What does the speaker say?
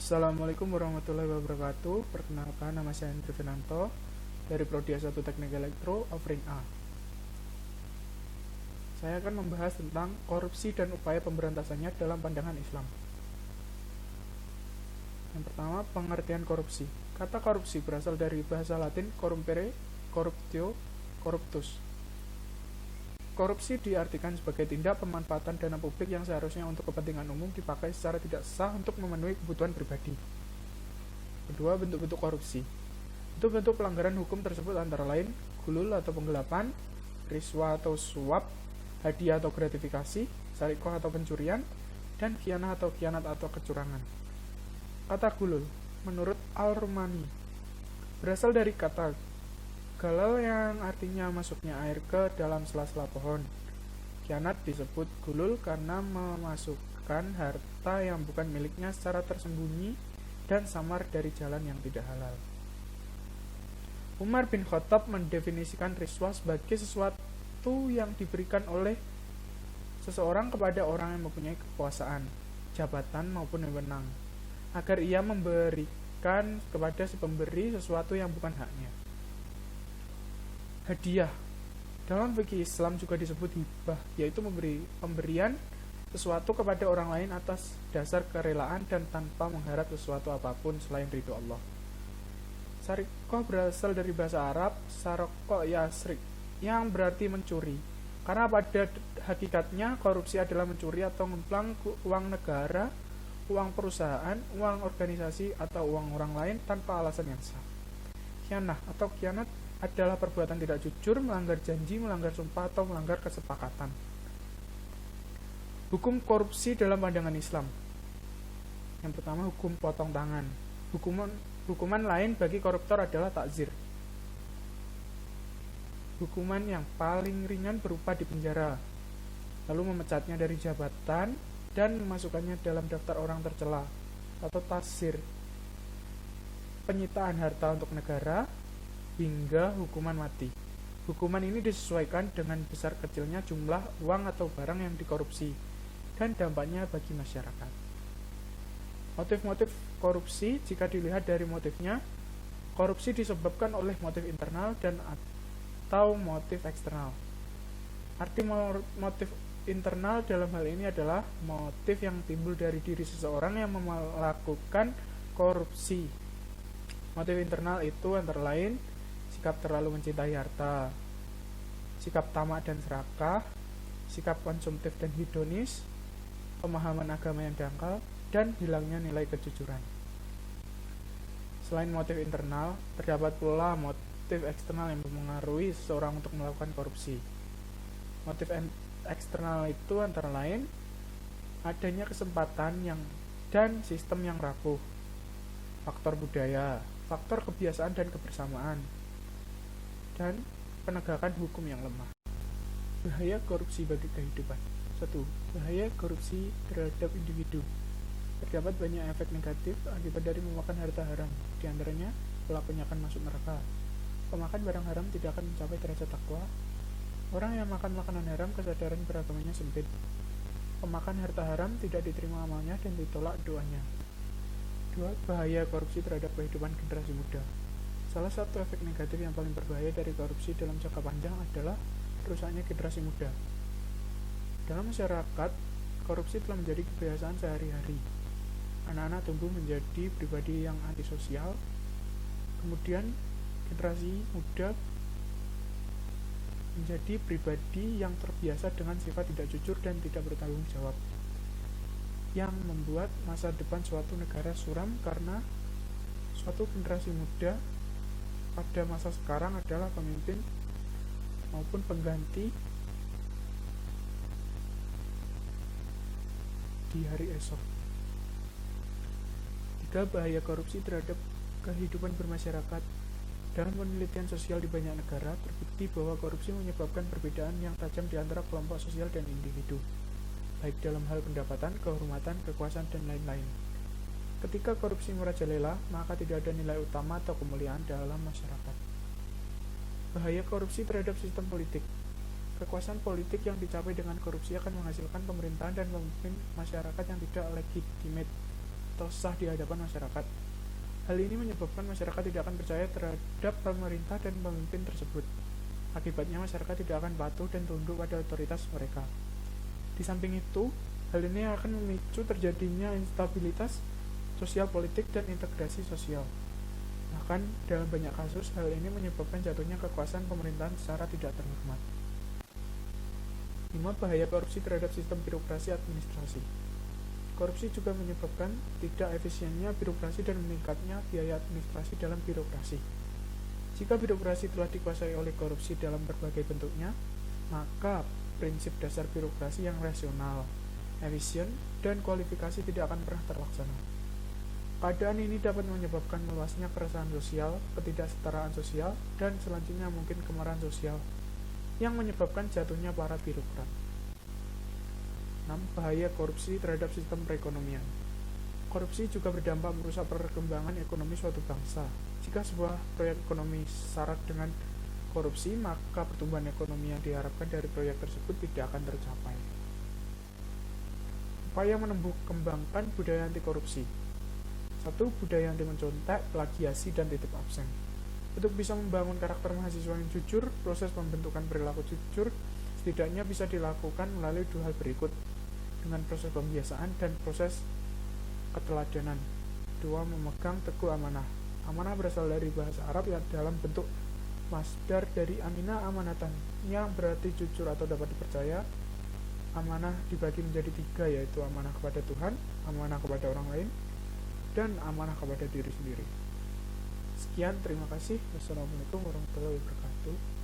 Assalamualaikum warahmatullahi wabarakatuh. Perkenalkan, nama saya Hendri Fernanto dari Prodi S1 Teknik Elektro, offering A. Saya akan membahas tentang korupsi dan upaya pemberantasannya dalam pandangan Islam. Yang pertama, pengertian korupsi. Kata korupsi berasal dari bahasa Latin corrumpere, corruptio, corruptus. Korupsi diartikan sebagai tindak pemanfaatan dana publik yang seharusnya untuk kepentingan umum dipakai secara tidak sah untuk memenuhi kebutuhan pribadi. Kedua, bentuk-bentuk korupsi. Bentuk-bentuk pelanggaran hukum tersebut antara lain gulul atau penggelapan, riswa atau suap, hadiah atau gratifikasi, sarikoh atau pencurian, dan khianah atau khianat atau kecurangan. Kata gulul, menurut Al-Rumani, berasal dari kata galau yang artinya masuknya air ke dalam sela-sela pohon. Khianat disebut gulul karena memasukkan harta yang bukan miliknya secara tersembunyi dan samar dari jalan yang tidak halal. Umar bin Khattab mendefinisikan riswa sebagai sesuatu yang diberikan oleh seseorang kepada orang yang mempunyai kekuasaan, jabatan maupun wewenang, agar ia memberikan kepada si pemberi sesuatu yang bukan haknya. Hadiah dalam fikih Islam juga disebut hibah, yaitu pemberian sesuatu kepada orang lain atas dasar kerelaan dan tanpa mengharap sesuatu apapun selain ridho Allah. Sarikoh berasal dari bahasa Arab saroko yasrik, yang berarti mencuri, karena pada hakikatnya korupsi adalah mencuri atau ngemplang uang negara, uang perusahaan, uang organisasi, atau uang orang lain tanpa alasan yang sah. Khianah atau khianat adalah perbuatan tidak jujur, melanggar janji, melanggar sumpah, atau melanggar kesepakatan. Hukum korupsi dalam pandangan Islam. Yang pertama, hukum potong tangan. Hukuman lain bagi koruptor adalah takzir. Hukuman yang paling ringan berupa dipenjara, lalu memecatnya dari jabatan dan memasukkannya dalam daftar orang tercela atau tasir. Penyitaan harta untuk negara, hingga hukuman mati. Hukuman ini disesuaikan dengan besar kecilnya jumlah uang atau barang yang dikorupsi dan dampaknya bagi masyarakat. Motif-motif korupsi, jika dilihat dari motifnya, korupsi disebabkan oleh motif internal dan atau motif eksternal. Arti motif internal dalam hal ini adalah motif yang timbul dari diri seseorang yang melakukan korupsi. Motif internal itu antara lain sikap terlalu mencintai harta, sikap tamak dan serakah, sikap konsumtif dan hedonis, pemahaman agama yang dangkal, dan hilangnya nilai kejujuran. Selain motif internal, terdapat pula motif eksternal yang mempengaruhi seseorang untuk melakukan korupsi. Motif eksternal itu antara lain adanya kesempatan dan sistem yang rapuh, faktor budaya, faktor kebiasaan dan kebersamaan, dan penegakan hukum yang lemah. Bahaya korupsi bagi kehidupan. 1. Bahaya korupsi terhadap individu. Terdapat banyak efek negatif akibat dari memakan harta haram. Di antaranya, pelakunya akan masuk neraka. Pemakan barang haram tidak akan mencapai derajat takwa. Orang yang makan makanan haram kesadaran beragamanya sempit. Pemakan harta haram tidak diterima amalnya dan ditolak doanya. 2. Bahaya korupsi terhadap kehidupan generasi muda. Salah satu efek negatif yang paling berbahaya dari korupsi dalam jangka panjang adalah rusaknya generasi muda. Dalam masyarakat, korupsi telah menjadi kebiasaan sehari-hari. Anak-anak tumbuh menjadi pribadi yang antisosial. Kemudian, generasi muda menjadi pribadi yang terbiasa dengan sifat tidak jujur dan tidak bertanggung jawab, yang membuat masa depan suatu negara suram karena suatu generasi muda pada masa sekarang adalah pemimpin maupun pengganti di hari esok. 3. Bahaya korupsi terhadap kehidupan bermasyarakat. Dalam penelitian sosial di banyak negara, terbukti bahwa korupsi menyebabkan perbedaan yang tajam di antara kelompok sosial dan individu, baik dalam hal pendapatan, kehormatan, kekuasaan, dan lain-lain. Ketika korupsi merajalela, maka tidak ada nilai utama atau kemuliaan dalam masyarakat. Bahaya korupsi terhadap sistem politik. Kekuasaan politik yang dicapai dengan korupsi akan menghasilkan pemerintahan dan pemimpin masyarakat yang tidak legitimate. atau sah di hadapan masyarakat. Hal ini menyebabkan masyarakat tidak akan percaya terhadap pemerintah dan pemimpin tersebut. Akibatnya masyarakat tidak akan patuh dan tunduk pada otoritas mereka. Di samping itu, hal ini akan memicu terjadinya instabilitas sosial politik dan integrasi sosial. Bahkan dalam banyak kasus, hal ini menyebabkan jatuhnya kekuasaan pemerintahan secara tidak terhormat. 5. Bahaya korupsi terhadap sistem birokrasi administrasi. Korupsi juga menyebabkan tidak efisiennya birokrasi dan meningkatnya biaya administrasi dalam birokrasi. Jika birokrasi telah dikuasai oleh korupsi dalam berbagai bentuknya, maka prinsip dasar birokrasi yang rasional, efisien, dan kualifikasi tidak akan pernah terlaksana. Keadaan ini dapat menyebabkan meluasnya keresahan sosial, ketidaksetaraan sosial, dan selanjutnya mungkin kemarahan sosial, yang menyebabkan jatuhnya para birokrat. 6. Bahaya korupsi terhadap sistem perekonomian. Korupsi juga berdampak merusak perkembangan ekonomi suatu bangsa. Jika sebuah proyek ekonomi syarat dengan korupsi, maka pertumbuhan ekonomi yang diharapkan dari proyek tersebut tidak akan tercapai. Upaya menumbuh kembangkan budaya anti korupsi. 1. Budaya anti mencontek, plagiasi, dan titip absen. Untuk bisa membangun karakter mahasiswa yang jujur, proses pembentukan perilaku jujur setidaknya bisa dilakukan melalui 2 hal berikut, dengan proses pembiasaan dan proses keteladanan. 2. Memegang teguh amanah. Amanah berasal dari bahasa Arab yang dalam bentuk masdar dari amina amanatan, yang berarti jujur atau dapat dipercaya. Amanah dibagi menjadi 3, yaitu amanah kepada Tuhan, amanah kepada orang lain, dan amanah kepada diri sendiri. Sekian, terima kasih. Wassalamualaikum warahmatullahi wabarakatuh.